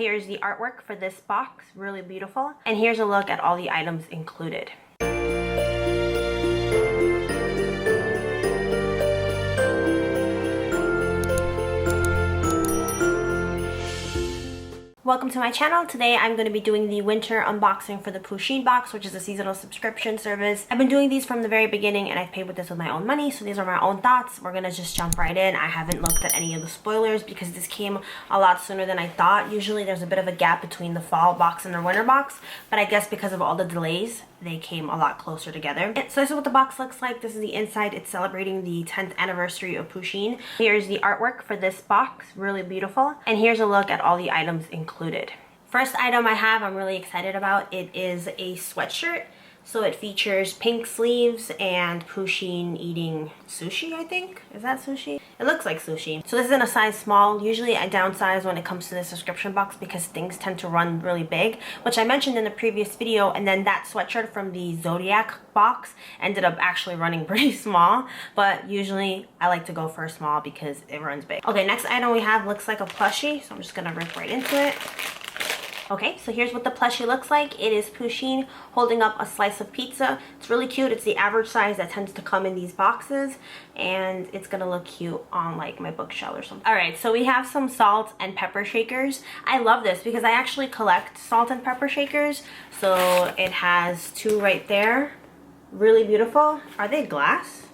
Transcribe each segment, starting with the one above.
Here's the artwork for this box, really beautiful. And here's a look at all the items included. Welcome to my channel. Today I'm going to be doing the winter unboxing for the Pusheen Box, which is a seasonal subscription service. I've been doing these from the very beginning and I've paid with this with my own money, so these are my own thoughts. We're going to just jump right in. I haven't looked at any of the spoilers because this came a lot sooner than I thought. Usually there's a bit of a gap between the fall box and the winter box, but I guess because of all the delays, they came a lot closer together. So this is what the box looks like. This is the inside. It's celebrating the 10th anniversary of Pusheen. Here's the artwork for this box, really beautiful. And here's a look at all the items included. First item I have, I'm really excited about. It is a sweatshirt. So it features pink sleeves and Pusheen eating sushi, I think. Is that sushi? It looks like sushi. So this is in a size small. Usually I downsize when it comes to the subscription box because things tend to run really big, which I mentioned in the previous video. And then that sweatshirt from the Zodiac box ended up actually running pretty small. But usually I like to go for a small because it runs big. Okay, next item we have looks like a plushie. So I'm just gonna rip right into it. Okay, so here's what the plushie looks like. It is Pusheen holding up a slice of pizza. It's really cute. It's the average size that tends to come in these boxes, and it's gonna look cute on like my bookshelf or something. All right, so we have some salt and pepper shakers. I love this because I actually collect salt and pepper shakers. So it has two right there. Really beautiful. Are they glass?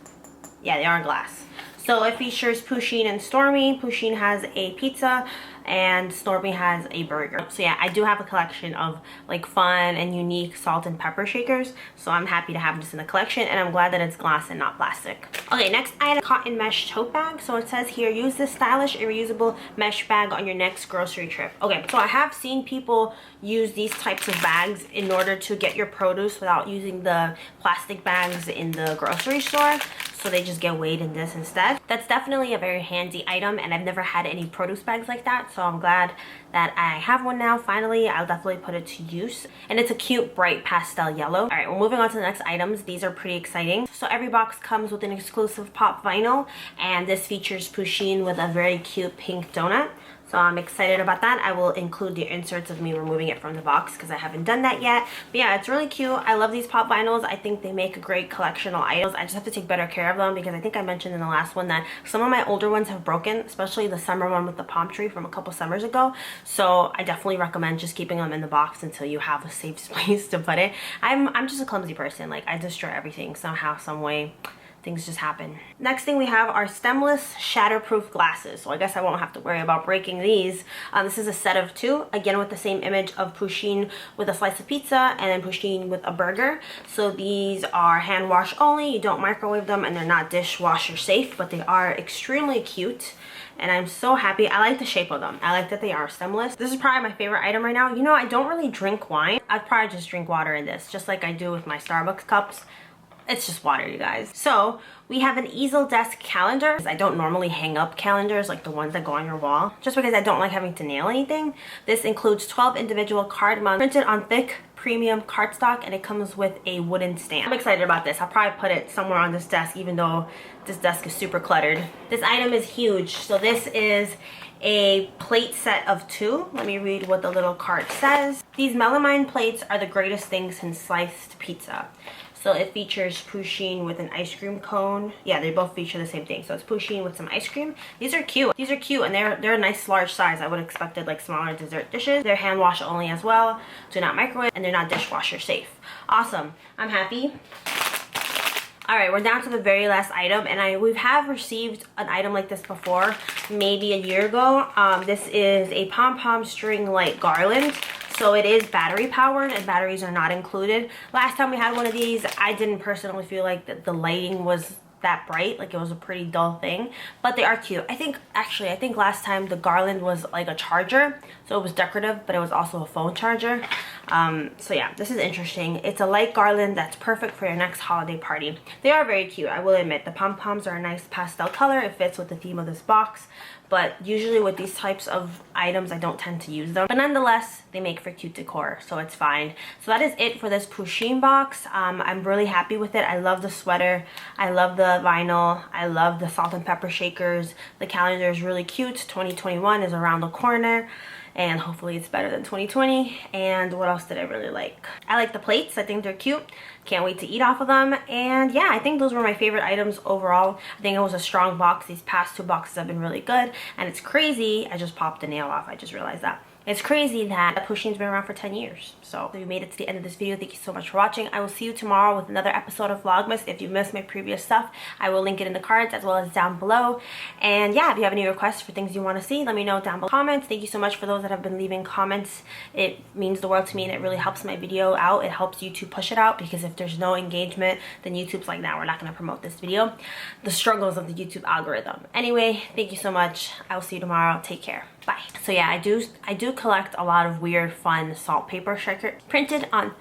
Yeah, they are glass. So it features Pusheen and Stormy. Pusheen has a pizza and Stormy has a burger. So yeah, I do have a collection of like fun and unique salt and pepper shakers. So I'm happy to have this in the collection, and I'm glad that it's glass and not plastic. Okay, next item, cotton mesh tote bag. So it says here, use this stylish and reusable mesh bag on your next grocery trip. Okay, so I have seen people use these types of bags in order to get your produce without using the plastic bags in the grocery store. So they just get weighed in this instead. That's definitely a very handy item, and I've never had any produce bags like that, so I'm glad that I have one now. Finally, I'll definitely put it to use. And it's a cute bright pastel yellow. All right, we're moving on to the next items. These are pretty exciting. So every box comes with an exclusive pop vinyl, and this features Pusheen with a very cute pink donut. So I'm excited about that. I will include the inserts of me removing it from the box because I haven't done that yet. But yeah, it's really cute. I love these pop vinyls. I think they make a great collectional items. I just have to take better care of them because I think I mentioned in the last one that some of my older ones have broken, especially the summer one with the palm tree from a couple summers ago. So I definitely recommend just keeping them in the box until you have a safe space to put it. I'm just a clumsy person. Like, I destroy everything somehow, some way. Things just happen. Next thing we have are stemless shatterproof glasses. So I guess I won't have to worry about breaking these. This is a set of two, again with the same image of Pusheen with a slice of pizza and then Pusheen with a burger. So these are hand wash only. You don't microwave them, and they're not dishwasher safe, but they are extremely cute. And I'm so happy. I like the shape of them. I like that they are stemless. This is probably my favorite item right now. You know, I don't really drink wine. I'd probably just drink water in this, just like I do with my Starbucks cups. It's just water, you guys. So we have an easel desk calendar. I don't normally hang up calendars like the ones that go on your wall, just because I don't like having to nail anything. This includes 12 individual card mounts printed on thick premium cardstock, and it comes with a wooden stand. I'm excited about this. I'll probably put it somewhere on this desk, even though this desk is super cluttered. This item is huge. So this is a plate set of two. Let me read what the little card says. These melamine plates are the greatest thing since sliced pizza. So it features Pusheen with an ice cream cone. Yeah, they both feature the same thing. So it's Pusheen with some ice cream. These are cute. These are cute, and they're a nice large size. I would have expected like smaller dessert dishes. They're hand wash only as well. Do not microwave, and they're not dishwasher safe. Awesome. I'm happy. All right, we're down to the very last item, and we have received an item like this before, maybe a year ago. This is a Pom Pom string light garland. So it is battery powered, and batteries are not included. Last time we had one of these, I didn't personally feel like the lighting was that bright. Like, it was a pretty dull thing, but they are cute. I think last time the garland was like a charger, so it was decorative, but it was also a phone charger. So yeah, this is interesting. It's a light garland that's perfect for your next holiday party. They are very cute, I will admit. The pom-poms are a nice pastel color. It fits with the theme of this box, but usually with these types of items I don't tend to use them, but nonetheless they make for cute decor, so it's fine. So that is it for this Pusheen box. I'm really happy with it. I love the sweater, I love the vinyl, I love the salt and pepper shakers. The calendar is really cute. 2021 is around the corner, and hopefully it's better than 2020. And what else did I really like? I like the plates. I think they're cute. Can't wait to eat off of them. And yeah, I think those were my favorite items overall. I think it was a strong box. These past 2 boxes have been really good. And it's crazy. I just popped a nail off. I just realized that. It's crazy that Pusheen's been around for 10 years. So if you made it to the end of this video, thank you so much for watching. I will see you tomorrow with another episode of Vlogmas. If you missed my previous stuff, I will link it in the cards as well as down below. And yeah, if you have any requests for things you want to see, let me know down below. Comments. Thank you so much for those that have been leaving comments. It means the world to me, and it really helps my video out. It helps YouTube push it out, because if there's no engagement, then YouTube's like, nah, we're not going to promote this video. The struggles of the YouTube algorithm. Anyway, thank you so much. I will see you tomorrow. Take care. Bye. So yeah, I do collect a lot of weird, fun salt paper stickers printed on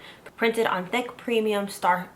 thick premium star